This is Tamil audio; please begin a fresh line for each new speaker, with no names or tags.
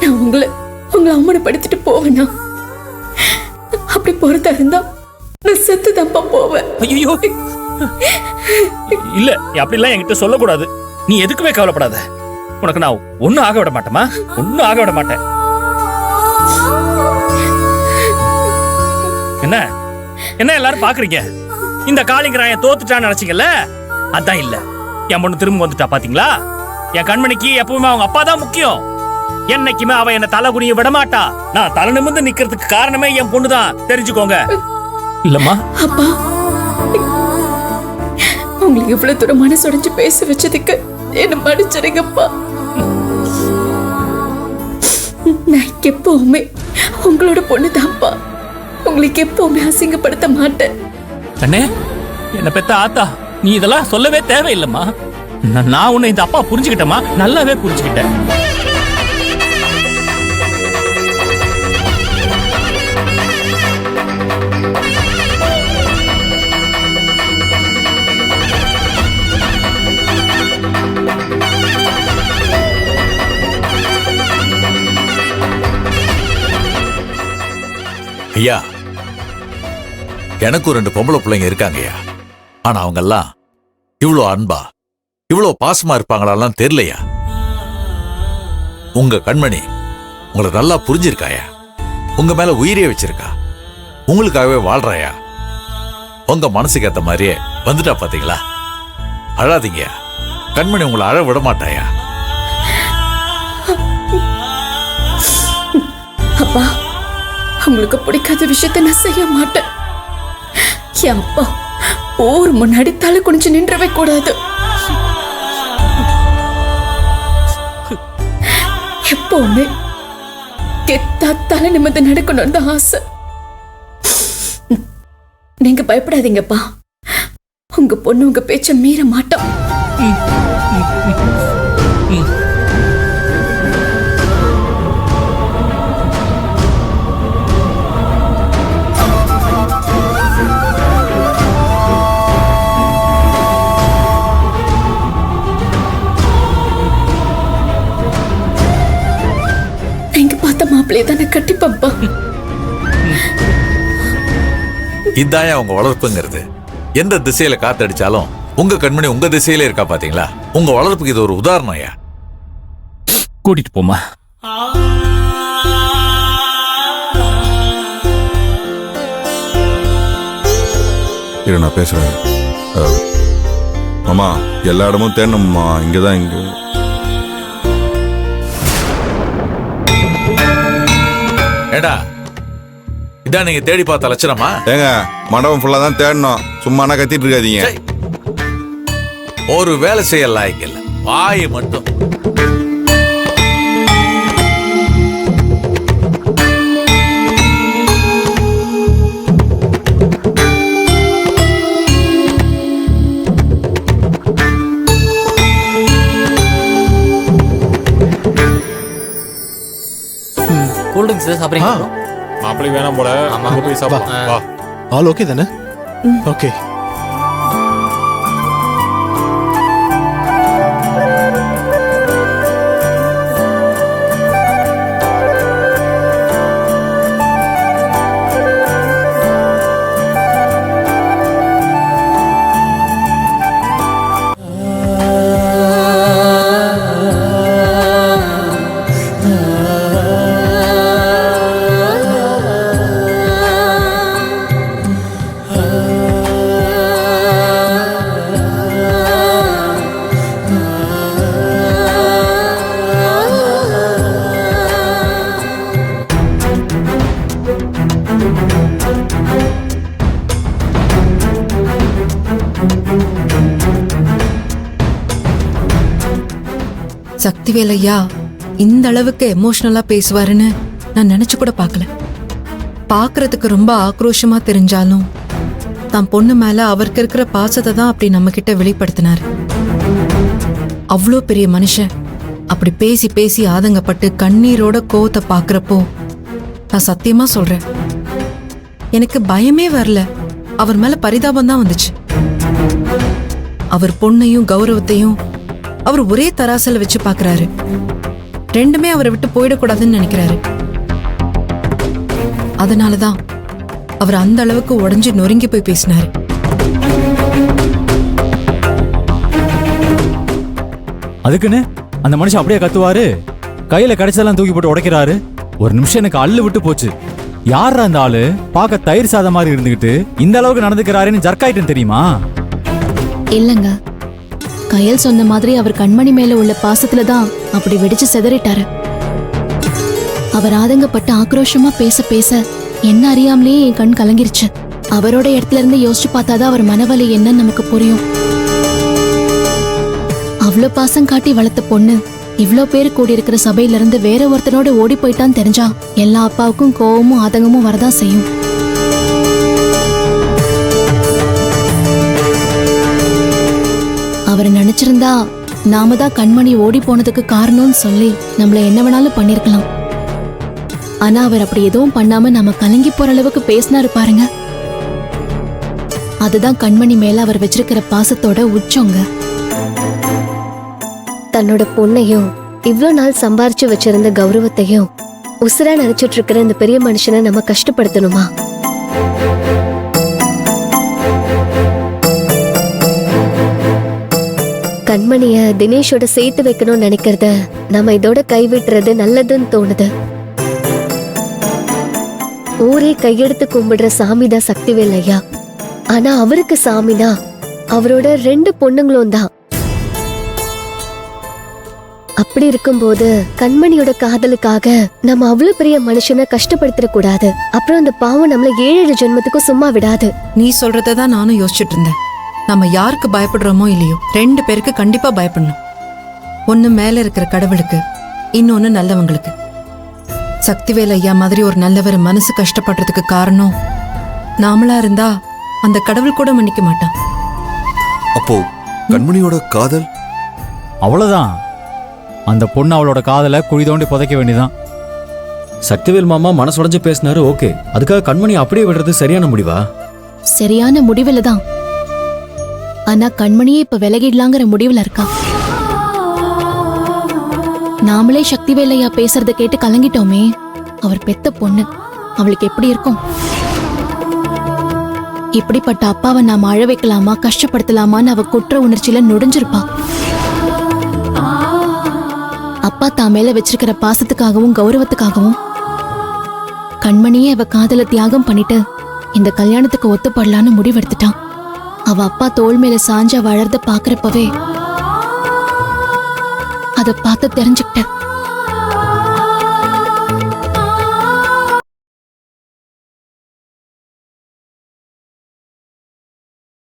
நான் உங்களை அவமானப்படுத்திட்டு போவேனா? அப்படி போறதா இருந்தா நான் செத்து தப்பா போவேன்.
ஐயோ இல்ல, அப்படிலாம் என்கிட்ட சொல்லக்கூடாது. நீ எதுக்குமே கவலைப்படாத. உனக்கு நான் ஒன்னும் ஆக விட மாட்டேமா, ஒன்னும் ஆக விட மாட்டேன். என்ன என்ன எல்லாரும் பாக்குறீங்க? இந்த காளிங்கராயன் தோத்துட்டான்னு நினைச்சீங்கல்ல? அதான் இல்ல, என் பொண்ணு திரும்ப வந்துட்டா. பாத்தீங்களா? என் கண்மணிக்கு எப்பவுமே அவங்க அப்பா தான் முக்கியம். என்னைக்குமே அவ என்ன தலை குனிய விட மாட்டா. நான் தலை நிமிர்ந்து நிக்கிறதுக்கு காரணமே என் பொண்ணுதான், தெரிஞ்சுக்கோங்க. இல்லம்மா?
அப்பா, உங்களுக்கு இவ்வளவு தூரம் மனசுடைஞ்சு பேச வச்சதுக்கு என்ன மன்னிச்சிருங்கப்பா. நான் எப்பவுமே உங்களோட பொண்ணுதான்ப்பா. உங்களுக்கு எப்பவுமே அசிங்கப்படுத்த மாட்டேன்.
அண்ணே, என்ன பெத்த ஆத்தா, நீ இதெல்லாம் சொல்லவே தேவையில்லைம்மா. நான் உன்னை இந்த அப்பா புரிஞ்சுக்கிட்டேமா, நல்லாவே புரிஞ்சுக்கிட்டேன்.
ஐயா, எனக்கு 2 பொம்பளை பிள்ளைங்க இருக்காங்கய்யா. ஆனா அவங்க எல்லாம் இவ்வளோ அன்பா இவ்வளோ பாசமா இருப்பாங்களாலாம் தெரியலையா. உங்க கண்மணி உங்களை நல்லா புரிஞ்சிருக்காயா, உங்க மேல உயிரே வச்சிருக்கா, உங்களுக்காகவே வாழ்றாயா. உங்க மனசுக்கு ஏத்த மாதிரியே வந்துட்டா. பாத்தீங்களா? அழாதீங்க, கண்மணி உங்களை அழ விட மாட்டாயா.
அப்பா, உங்களுக்கு பிடிக்காத விஷயத்த நான் செய்ய மாட்டேன். என் அப்பா ஊர் முன்னாடி தலை குனிஞ்சு நின்றவே கூடாது. எப்பவுமே கெத்தா தலை நிமிர்ந்து நடக்கணும்னு தான் ஆசை. நீங்க பயப்படாதீங்கப்பா, உங்க பொண்ணு உங்க பேச்ச மீற மாட்டோம். மாப்பிள்ளையை தானே கட்டிப்பப்பா.
இதாயா உங்க வளர்ப்புங்கிறது. எந்த திசையில காத்தடிச்சாலும் உங்க கண்மணி உங்க திசையில இருக்கா. பாத்தீங்களா? உங்க வளர்ப்புக்கு இது ஒரு உதாரணம். ஐயா,
கூட்டிட்டு போமா.
இரு, நான் பேசுறேன். மாமா, எல்லா இடமும் தேடணும்மா. இங்கதான் இங்க
ஏடா, இதான் நீங்க தேடி பார்த்த லட்சணமா?
ஏங்க, மண்டபம் ஃபுல்லா தான் தேடணும். சும்மா கத்திட்டு இருக்காதீங்க.
ஒரு வேலை செய்யலாம். இங்க இல்ல, வாய் மட்டும்.
கூல்ட்ரிங்க்ஸ் சாப்பிடுறீங்க?
மாப்பிள்ளை வேணாம் போல. அங்க போய் சாப்பிடலாம். வா.
ஆல் ஓகே தானே? ஓகே.
சக்திவேலையா இந்த அளவுக்கு எமோஷனலா பேசுவாருன்னு நான் நினைச்சு கூட பார்க்கல. பாக்குறதுக்கு ரொம்ப ஆக்ரோஷமா தெரிஞ்சாலும் தான் பொண்ணு மேல அவருக்கு இருக்கிற பாசத்தை தான் அப்படி நம்ம கிட்ட வெளிப்படுத்தினார். அவ்வளோ பெரிய மனுஷன் அப்படி பேசி பேசி ஆதங்கப்பட்டு கண்ணீரோட கோவத்தை பாக்குறப்போ நான் சத்தியமா சொல்றேன், எனக்கு பயமே வரல. அவர் மேல பரிதாபம் தான் வந்துச்சு. அவர் பொண்ணையும் கௌரவத்தையும் அவர் ஒரே தராசுல வச்சு பாக்குறாரு. ரெண்டுமே அவரை விட்டு போயிடக்கூடாதுன்னு நினைக்கிறாரு. அதனாலதான் அவர் அந்த அளவுக்கு உடைஞ்சு நொறுங்கி போய் பேசினாரு.
அதுக்குன்னு அந்த மனுஷன் அப்படியே கத்துவாரு, கையில கிடைச்சதெல்லாம் தூக்கி போட்டு உடைக்கிறாரு. ஒரு நிமிஷம் எனக்கு அள்ளு விட்டு போச்சு. யாரா அந்த ஆளு பார்க்க தயிர் சாதம் மாதிரி இருந்துகிட்டு இந்த அளவுக்கு நடந்துக்கிறாருன்னு ஜர்க்காயிட்டன் தெரியுமா?
இல்லங்க, கயல் சொன்ன மாதிரி அவர் கண்மணி மேல உள்ள பாசத்துல தான் அப்படி வெடிச்சு சிதறிட்டாரு. அவர் ஆதங்கப்பட்டு ஆக்ரோஷமா பேச பேச என்ன அறியாமலேயே என் கண் கலங்கிருச்சு. அவரோட இடத்துல இருந்து யோசிச்சு பார்த்தாதான் அவர் மனவலி என்னன்னு நமக்கு புரியும். அவ்வளோ பாசம் காட்டி வளர்த்த பொண்ணு இவ்ளோ பேரு கூடி இருக்கிற சபையில இருந்து வேற ஒருத்தனோட ஓடி போயிட்டான்னு தெரிஞ்சா எல்லா அப்பாவுக்கும் கோவமும் ஆதங்கமும் வரதான் செய்யும். அவர் நினைச்சிருந்தா நாம தான் கண்மணி ஓடி போனதுக்கு காரணம்னு சொல்லி நம்மள என்ன வேணாலும் பண்ணிருக்கலாம். ஆனா அவர் அப்படி எதுவும் பண்ணாம நம்ம கலங்கி போற அளவுக்கு பேசினாரு பாருங்க. அதுதான் கண்மணி மேல அவர் வச்சிருக்கிற பாசத்தோட உச்சங்க.
தன்னோட பொண்ணையும் இவ்ளோ நாள் சம்பாரிச்சு வச்சிருந்த கௌரவத்தையும் உசுரா நினைச்சிட்டு இருக்கிற இந்த பெரிய மனுஷனை நம்ம கஷ்டப்படுத்தணுமா? கண்மணிய தினேஷோட சேர்த்து வைக்கணும்னு நினைக்கிறத நம்ம இதோட கைவிட்டுறது நல்லதுன்னு தோணுது. ஊரே கையெடுத்து கும்பிடுற சாமிதான் சக்திவேல் ஐயா. ஆனா அவருக்கு சாமினா அவரோட 2 பொண்ணுங்களும் தான். அப்படி இருக்கும்போது கண்மணியோட காதலுக்காக நம்ம அவ்வளவு பெரிய மனுஷனை கஷ்டப்படுத்திட கூடாது. அப்புறம் அந்த பாவம் நம்மள 7 ஜென்மத்துக்கும் சும்மா விடாது.
நீ சொல்றதான் நானும் யோசிச்சுட்டு இருந்தேன். நம்ம யாருக்கு பயப்படுறோமோ இல்லையோ 2 பேருக்கு கண்டிப்பா பயப்படணும். ஒண்ணு மேல இருக்கிற கடவுளுக்கு, இன்னொன்னு நல்லவங்களுக்கு. சக்திவேல் ஐயா மாதிரி ஒரு நல்லவர் மனசு கஷ்டப்படுறதுக்கு காரணம் நாமளா இருந்தா அந்த கடவுள் கூட மன்னிக்க மாட்டான்.
அப்போ கண்மணியோட காதல்
அவ்வளவுதான். அந்த பொண்ணு அவளோட காதலை குழி தோண்டி புதைக்க வேண்டியதான்.
சக்திவேல் மாமா மனசுடைஞ்சு பேசினாரு, ஓகே. அதுக்காக கண்மணி அப்படியே விடுறது சரியான முடிவா?
சரியான முடிவுல தான். ஆனா கண்மணியே இப்ப விலகிடலாங்கிற முடிவுல இருக்கா. நாமளே சக்திவேலையா பேசுறத கேட்டு கலங்கிட்டோமே. அவர் பெத்த பொண்ணு, அவளுக்கு எப்படி இருக்கும்? இப்படிப்பட்ட அப்பாவை நாம அழ வைக்கலாமா, கஷ்டப்படுத்தலாமான்னு அவ குற்ற உணர்ச்சியில நுடைஞ்சிருப்பா. அப்பா தான் மேல வச்சிருக்கிற பாசத்துக்காகவும் கௌரவத்துக்காகவும் கண்மணியே அவ காதல தியாகம் பண்ணிட்டு இந்த கல்யாணத்துக்கு ஒத்துப்படலான்னு முடிவெடுத்துட்டான். அவ அப்பா தோள் மேல சாஞ்ச வளர்ந்த பாக்குறப்பவே அத பார்த்து தெரிஞ்சுக்கிட்டேன்.